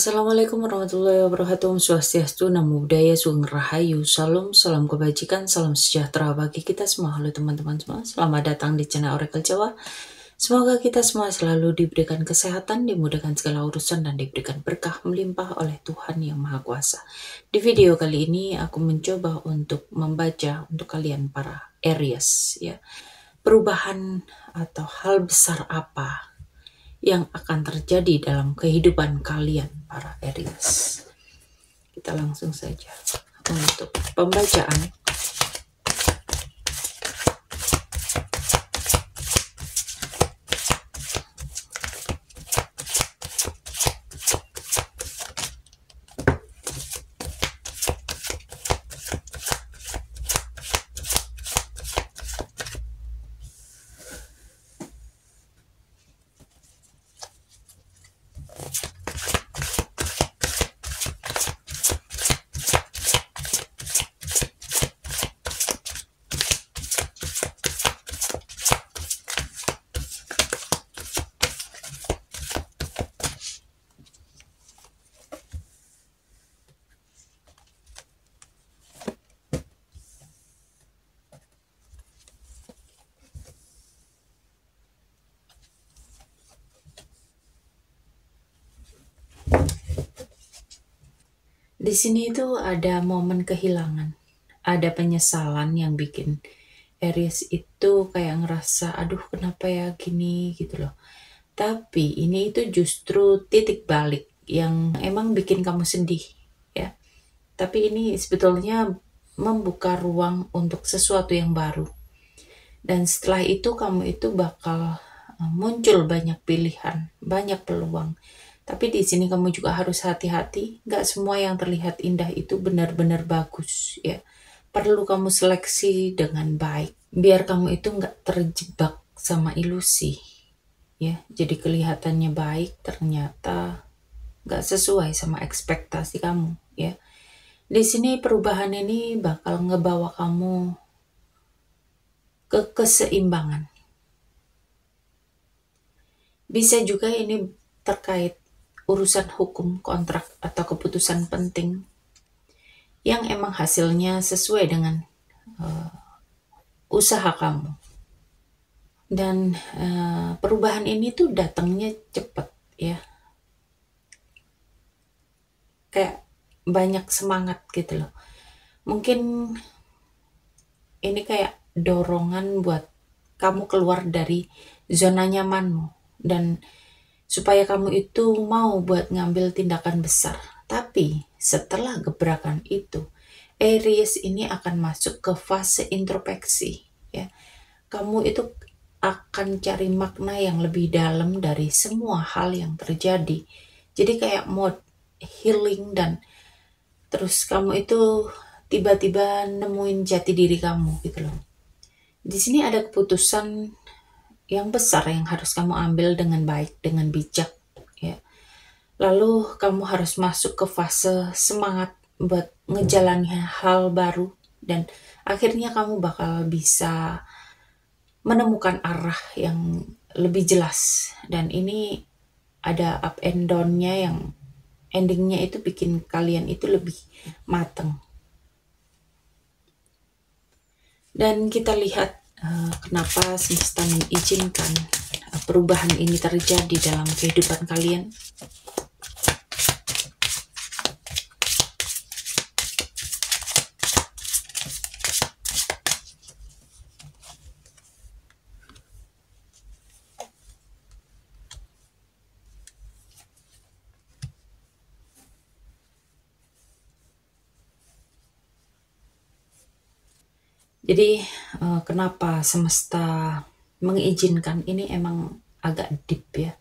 Assalamualaikum warahmatullahi wabarakatuh. Om Swastiastu, Namo Buddhaya, Sugeng Rahayu, Salam, salam kebajikan, salam sejahtera bagi kita semua. Halo teman-teman semua, selamat datang di channel Oracle Jawa. Semoga kita semua selalu diberikan kesehatan, dimudahkan segala urusan, dan diberikan berkah melimpah oleh Tuhan Yang Maha Kuasa. Di video kali ini aku mencoba untuk membaca untuk kalian para Aries, ya. Perubahan atau hal besar apa yang akan terjadi dalam kehidupan kalian para Aries. Kita langsung saja untuk pembacaan. Di sini itu ada momen kehilangan, ada penyesalan yang bikin Aries itu kayak ngerasa, aduh kenapa ya gini gitu loh. Tapi ini itu justru titik balik yang emang bikin kamu sedih, ya. Tapi ini sebetulnya membuka ruang untuk sesuatu yang baru. Dan setelah itu kamu itu bakal muncul banyak pilihan, banyak peluang. Tapi di sini kamu juga harus hati-hati, gak semua yang terlihat indah itu benar-benar bagus, ya. Perlu kamu seleksi dengan baik, biar kamu itu gak terjebak sama ilusi, ya. Jadi kelihatannya baik, ternyata gak sesuai sama ekspektasi kamu, ya. Di sini perubahan ini bakal ngebawa kamu ke keseimbangan. Bisa juga ini terkait urusan hukum, kontrak, atau keputusan penting yang emang hasilnya sesuai dengan usaha kamu. Dan perubahan ini tuh datangnya cepet, ya. Kayak banyak semangat gitu loh. Mungkin ini kayak dorongan buat kamu keluar dari zona nyamanmu, dan supaya kamu itu mau buat ngambil tindakan besar. Tapi setelah gebrakan itu, Aries ini akan masuk ke fase introspeksi, ya. Kamu itu akan cari makna yang lebih dalam dari semua hal yang terjadi. Jadi kayak mode healing, dan terus kamu itu tiba-tiba nemuin jati diri kamu gitu loh. Di sini ada keputusan yang besar yang harus kamu ambil dengan baik, dengan bijak, ya. Lalu kamu harus masuk ke fase semangat buat ngejalani hal baru, dan akhirnya kamu bakal bisa menemukan arah yang lebih jelas. Dan ini ada up and down-nya yang endingnya itu bikin kalian itu lebih mateng. Dan kita lihat kenapa semesta mengizinkan perubahan ini terjadi dalam kehidupan kalian. Jadi kenapa semesta mengizinkan ini emang agak deep, ya.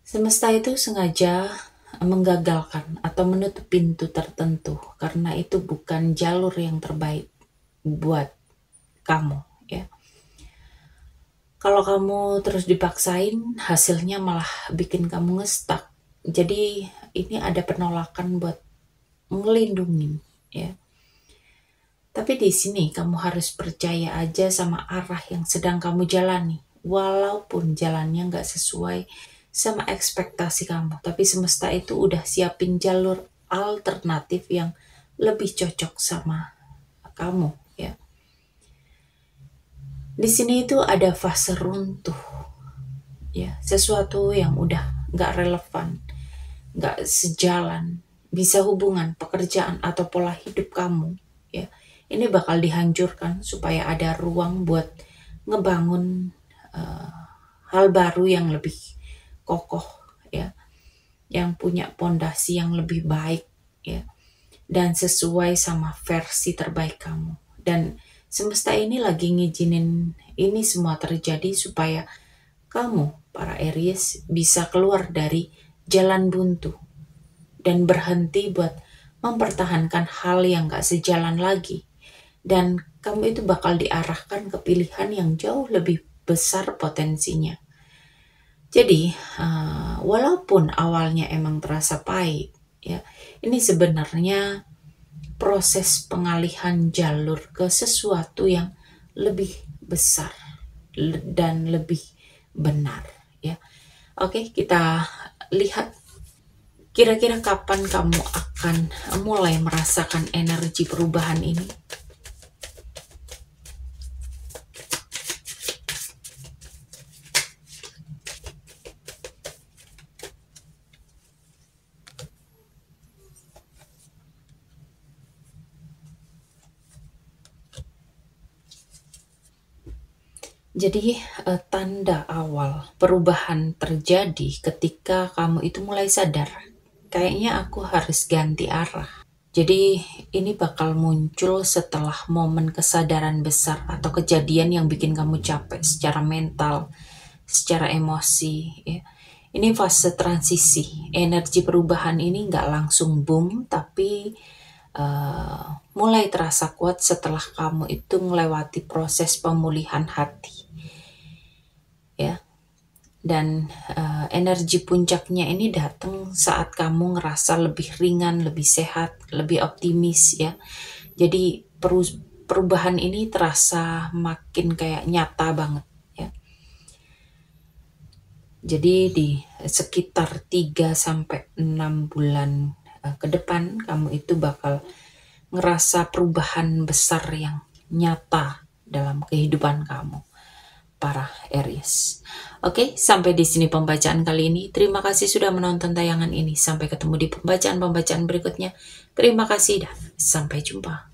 Semesta itu sengaja menggagalkan atau menutup pintu tertentu karena itu bukan jalur yang terbaik buat kamu, ya. Kalau kamu terus dipaksain, hasilnya malah bikin kamu ngestak. Jadi ini ada penolakan buat ngelindungin, ya. Tapi di sini kamu harus percaya aja sama arah yang sedang kamu jalani, walaupun jalannya nggak sesuai sama ekspektasi kamu, tapi semesta itu udah siapin jalur alternatif yang lebih cocok sama kamu ya. Di sini itu ada fase runtuh ya, sesuatu yang udah nggak relevan, nggak sejalan, bisa hubungan, pekerjaan atau pola hidup kamu ya. Ini bakal dihancurkan supaya ada ruang buat ngebangun hal baru yang lebih kokoh ya, yang punya pondasi yang lebih baik ya, dan sesuai sama versi terbaik kamu. Dan semesta ini lagi ngizinin ini semua terjadi supaya kamu, para Aries, bisa keluar dari jalan buntu dan berhenti buat mempertahankan hal yang gak sejalan lagi. Dan kamu itu bakal diarahkan ke pilihan yang jauh lebih besar potensinya. Jadi, walaupun awalnya emang terasa pahit, ya, ini sebenarnya proses pengalihan jalur ke sesuatu yang lebih besar dan lebih benar, ya. Oke, kita lihat kira-kira kapan kamu akan mulai merasakan energi perubahan ini. Jadi tanda awal perubahan terjadi ketika kamu itu mulai sadar, kayaknya aku harus ganti arah. Jadi ini bakal muncul setelah momen kesadaran besar atau kejadian yang bikin kamu capek secara mental, secara emosi. Ya. Ini fase transisi, energi perubahan ini nggak langsung boom, tapi mulai terasa kuat setelah kamu itu melewati proses pemulihan hati. Ya, dan energi puncaknya ini datang saat kamu ngerasa lebih ringan, lebih sehat, lebih optimis ya. Jadi perubahan ini terasa makin kayak nyata banget ya. Jadi di sekitar 3-6 bulan ke depan kamu itu bakal ngerasa perubahan besar yang nyata dalam kehidupan kamu, para Aries. Oke, sampai di sini pembacaan kali ini. Terima kasih sudah menonton tayangan ini. Sampai ketemu di pembacaan-pembacaan berikutnya. Terima kasih dan sampai jumpa.